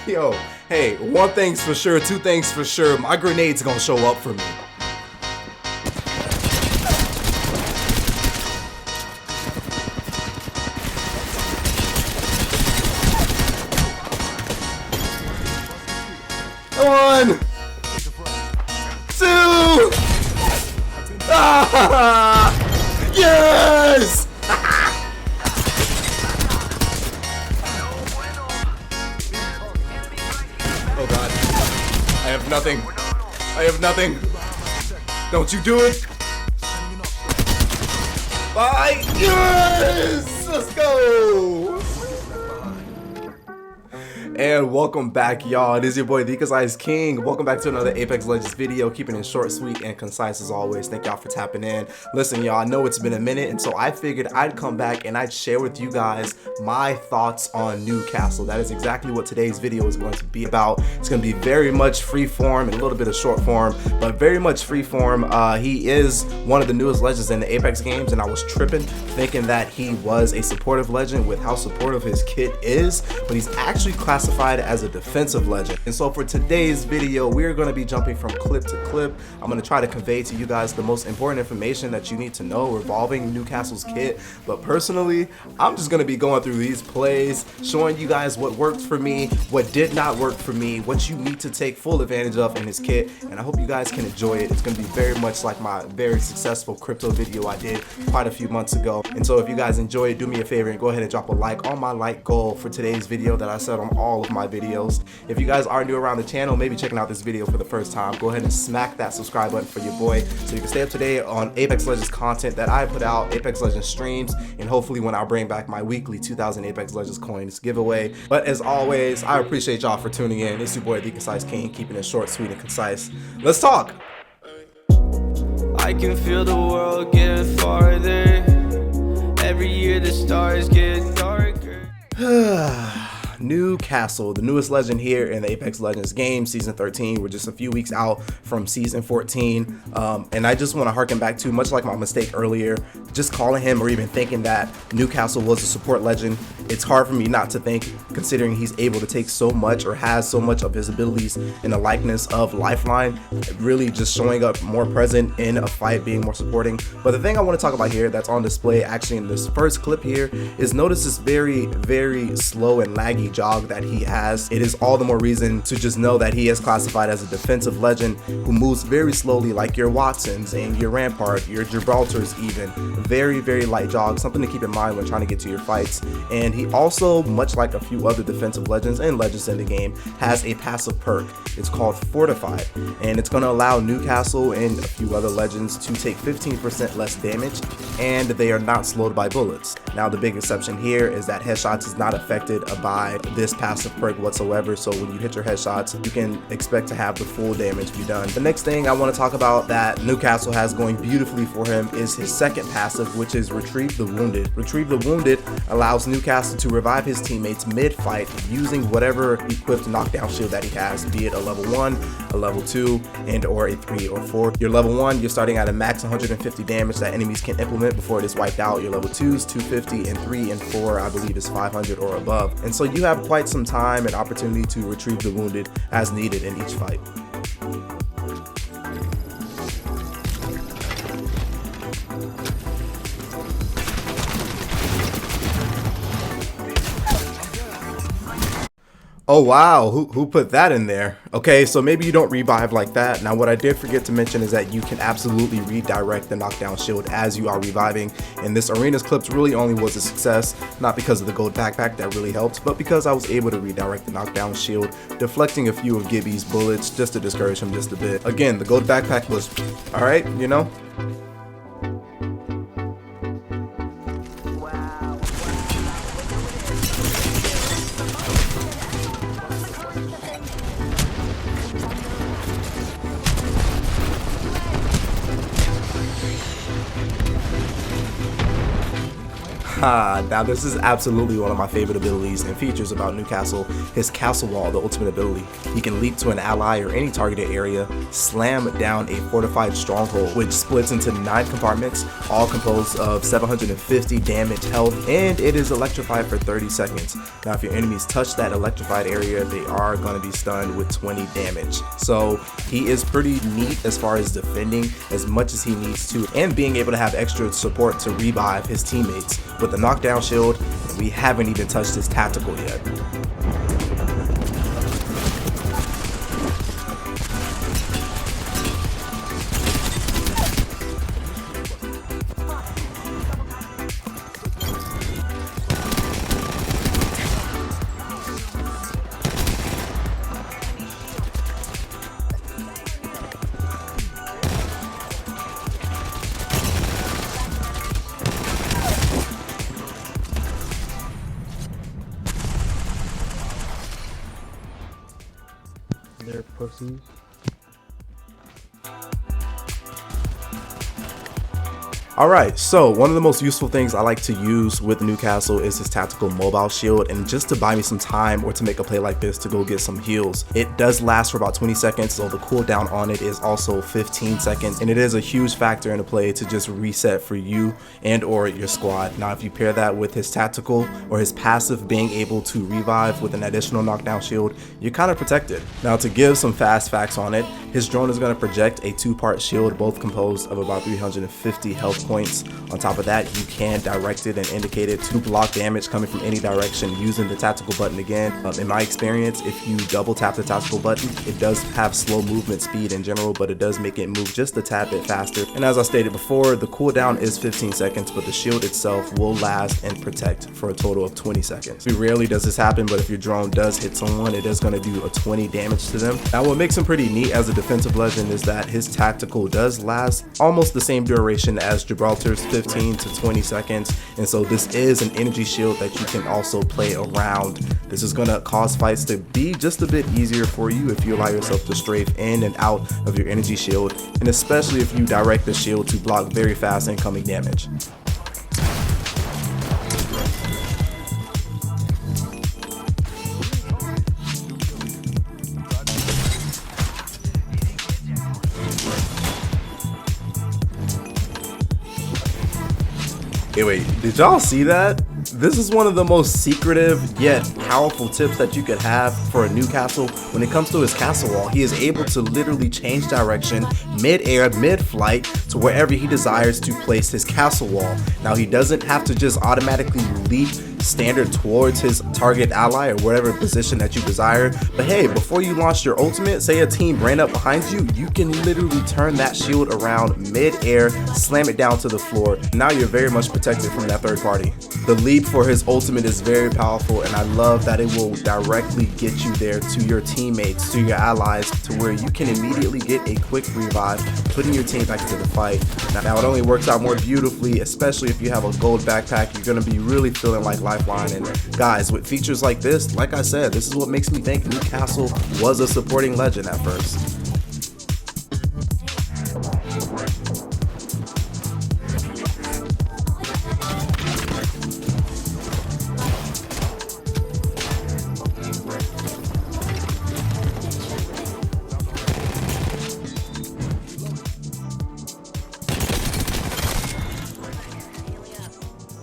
Yo, hey, one thing's for sure, two things for sure. My grenade's gonna show up for me. One, two, yes! Oh god. I have nothing. I have nothing. Don't you do it. Bye. Yes! Let's go. And welcome back, y'all. It is your boy, the Concise King. Welcome back to another Apex Legends video, keeping it short, sweet, and concise as always. Thank y'all for tapping in. Listen, y'all, I know it's been a minute, and so I figured I'd come back and I'd share with you guys my thoughts on Newcastle. That is exactly what today's video is going to be about. It's going to be very much free form and a little bit of short form, but very much free form. He is one of the newest legends in the Apex games, and I was tripping thinking that he was a supportive legend with how supportive his kit is, but he's actually classified as a defensive legend. And so for today's video, we're going to be jumping from clip to clip. I'm going to try to convey to you guys the most important information that you need to know revolving Newcastle's kit. But personally, I'm just going to be going through these plays, showing you guys what worked for me, what did not work for me, what you need to take full advantage of in his kit. And I hope you guys can enjoy it. It's going to be very much like my very successful crypto video I did quite a few months ago. And so if you guys enjoy it, do me a favor and go ahead and drop a like on my like goal for today's video that I set on all of my videos. If you guys are new around the channel, maybe checking out this video for the first time, go ahead and smack that subscribe button for your boy so you can stay up to date on Apex Legends content that I put out, Apex Legends streams, and hopefully when I bring back my weekly 2000 Apex Legends coins giveaway. But as always, I appreciate y'all for tuning in. It's your boy, the Concise King, keeping it short, sweet, and concise. Let's talk. I can feel the world getting farther. Every year the stars get darker. Newcastle, the newest legend here in the Apex Legends game, season 13. We're just a few weeks out from season 14, and I just want to harken back to, much like my mistake earlier, just calling him or even thinking that Newcastle was a support legend. It's hard for me not to think, considering he's able to take so much or has so much of his abilities in the likeness of Lifeline, really just showing up more present in a fight, being more supporting. But the thing I want to talk about here that's on display actually in this first clip here is notice this very, very slow and laggy jog that he has. It is all the more reason to just know that he is classified as a defensive legend who moves very slowly, like your Watsons and your Rampart, your Gibraltars even. Very, very light jog, something to keep in mind when trying to get to your fights. And he also, much like a few other defensive legends and legends in the game, has a passive perk. It's called Fortified, and it's going to allow Newcastle and a few other legends to take 15% less damage, and they are not slowed by bullets. Now the big exception here is that headshots is not affected by this passive perk whatsoever, so when you hit your headshots, you can expect to have the full damage be done. The next thing I want to talk about that Newcastle has going beautifully for him is his second passive, which is Retrieve the Wounded. Retrieve the Wounded allows Newcastle to revive his teammates mid-fight using whatever equipped knockdown shield that he has, be it a level 1, a level 2, and or a 3 or 4. Your level 1, you're starting at a max 150 damage that enemies can implement before it is wiped out. Your level 2s 250, and 3 and 4 I believe is 500 or above. And so you have quite some time and opportunity to retrieve the wounded as needed in each fight. Oh wow, who put that in there? Okay, so maybe you don't revive like that. Now what I did forget to mention is that you can absolutely redirect the knockdown shield as you are reviving, and this arena's clips really only was a success, not because of the gold backpack that really helped, but because I was able to redirect the knockdown shield, deflecting a few of Gibby's bullets just to discourage him just a bit. Again, the gold backpack was alright, you know? Now this is absolutely one of my favorite abilities and features about Newcastle, his castle wall, the ultimate ability. He can leap to an ally or any targeted area, slam down a fortified stronghold, which splits into 9 compartments, all composed of 750 damage health, and it is electrified for 30 seconds. Now if your enemies touch that electrified area, they are going to be stunned with 20 damage. So he is pretty neat as far as defending as much as he needs to, and being able to have extra support to revive his teammates with the knockdown shield. We haven't even touched his tactical yet. They're pussies. Alright, so one of the most useful things I like to use with Newcastle is his tactical mobile shield, and just to buy me some time or to make a play like this to go get some heals. It does last for about 20 seconds, so the cooldown on it is also 15 seconds, and it is a huge factor in the play to just reset for you and or your squad. Now if you pair that with his tactical or his passive being able to revive with an additional knockdown shield, you're kind of protected. Now to give some fast facts on it, his drone is going to project a 2-part shield, both composed of about 350 health points. On top of that, you can direct it and indicate it to block damage coming from any direction using the tactical button again. In my experience, if you double tap the tactical button, it does have slow movement speed in general, but it does make it move just a tad bit faster. And as I stated before, the cooldown is 15 seconds, but the shield itself will last and protect for a total of 20 seconds. Rarely does this happen, but if your drone does hit someone, it is going to do a 20 damage to them. Now what makes him pretty neat as a defensive legend is that his tactical does last almost the same duration as Gibraltar's, 15 to 20 seconds, and so this is an energy shield that you can also play around. This is going to cause fights to be just a bit easier for you if you allow yourself to strafe in and out of your energy shield, and especially if you direct the shield to block very fast incoming damage. Hey, wait, did y'all see that? This is one of the most secretive yet powerful tips that you could have for a Newcastle when it comes to his castle wall. He is able to literally change direction mid-air, mid-flight to wherever he desires to place his castle wall. Now he doesn't have to just automatically leap standard towards his target ally or whatever position that you desire, but hey, before you launch your ultimate, say a team ran up behind you, you can literally turn that shield around mid-air, slam it down to the floor. Now you're very much protected from that third party. The leap for his ultimate is very powerful, and I love that it will directly get you there to your teammates, to your allies, to where you can immediately get a quick revive, putting your team back into the fight. Now it only works out more beautifully, especially if you have a gold backpack. You're going to be really feeling like Lifeline. And guys, with features like this, like I said, this is what makes me think Newcastle was a supporting legend at first.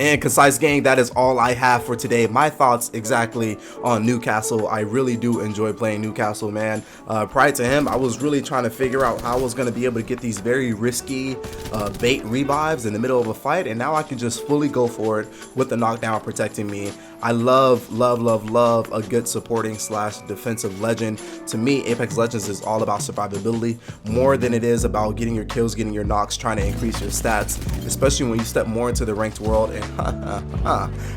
And Concise Gang, that is all I have for today. My thoughts exactly on Newcastle. I really do enjoy playing Newcastle, man. Prior to him, I was really trying to figure out how I was going to be able to get these very risky bait revives in the middle of a fight, and now I can just fully go for it with the knockdown protecting me. I love a good supporting / defensive legend. To me, Apex Legends is all about survivability more than it is about getting your kills, getting your knocks, trying to increase your stats, especially when you step more into the ranked world. And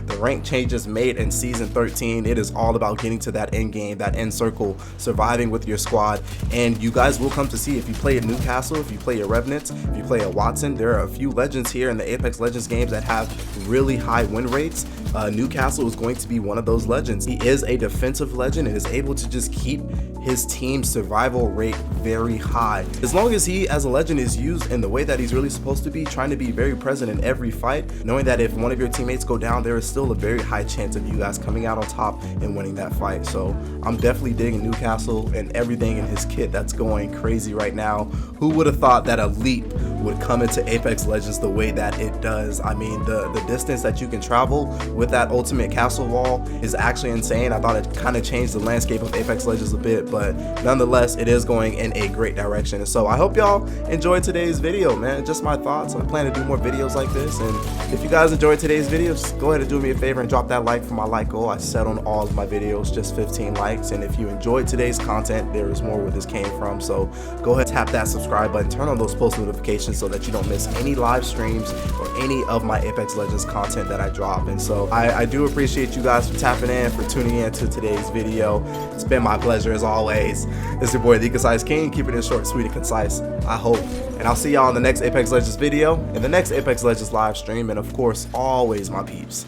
the rank changes made in season 13, it is all about getting to that end game, that end circle, surviving with your squad. And you guys will come to see, if you play a Newcastle, if you play a Revenant, if you play a Watson, there are a few legends here in the Apex Legends games that have really high win rates. Newcastle is going to be one of those legends. He is a defensive legend and is able to just keep his team's survival rate very high. As long as he as a legend is used in the way that he's really supposed to be, trying to be very present in every fight, knowing that if one of your teammates go down, there is still a very high chance of you guys coming out on top and winning that fight. So I'm definitely digging Newcastle and everything in his kit that's going crazy right now. Who would have thought that a leap would come into Apex Legends the way that it does? I mean, the distance that you can travel with that ultimate castle wall is actually insane. I thought it kind of changed the landscape of Apex Legends a bit, but nonetheless, it is going in a great direction. And so I hope y'all enjoyed today's video, man. Just my thoughts. I plan to do more videos like this, and if you guys enjoyed today's video, just go ahead and do me a favor and drop that like for my like goal. I set on all of my videos just 15 likes, and if you enjoyed today's content, there is more where this came from. So go ahead, tap that subscribe button, turn on those post notifications so that you don't miss any live streams or any of my Apex Legends content that I drop. And so I do appreciate you guys for tapping in, for tuning in to today's video. It's been my pleasure as always. It's your boy, the Concise King, keeping it short, sweet, and concise, I hope. And I'll see y'all in the next Apex Legends video, in the next Apex Legends live stream, and of course, always my peeps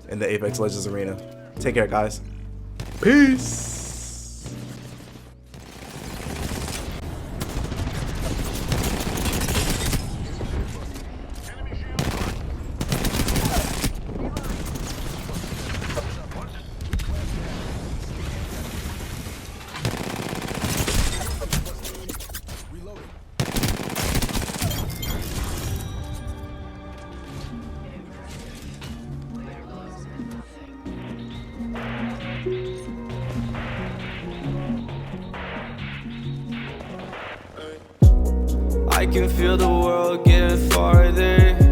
in the Apex Legends arena. Take care, guys. Peace. I can feel the world getting farther.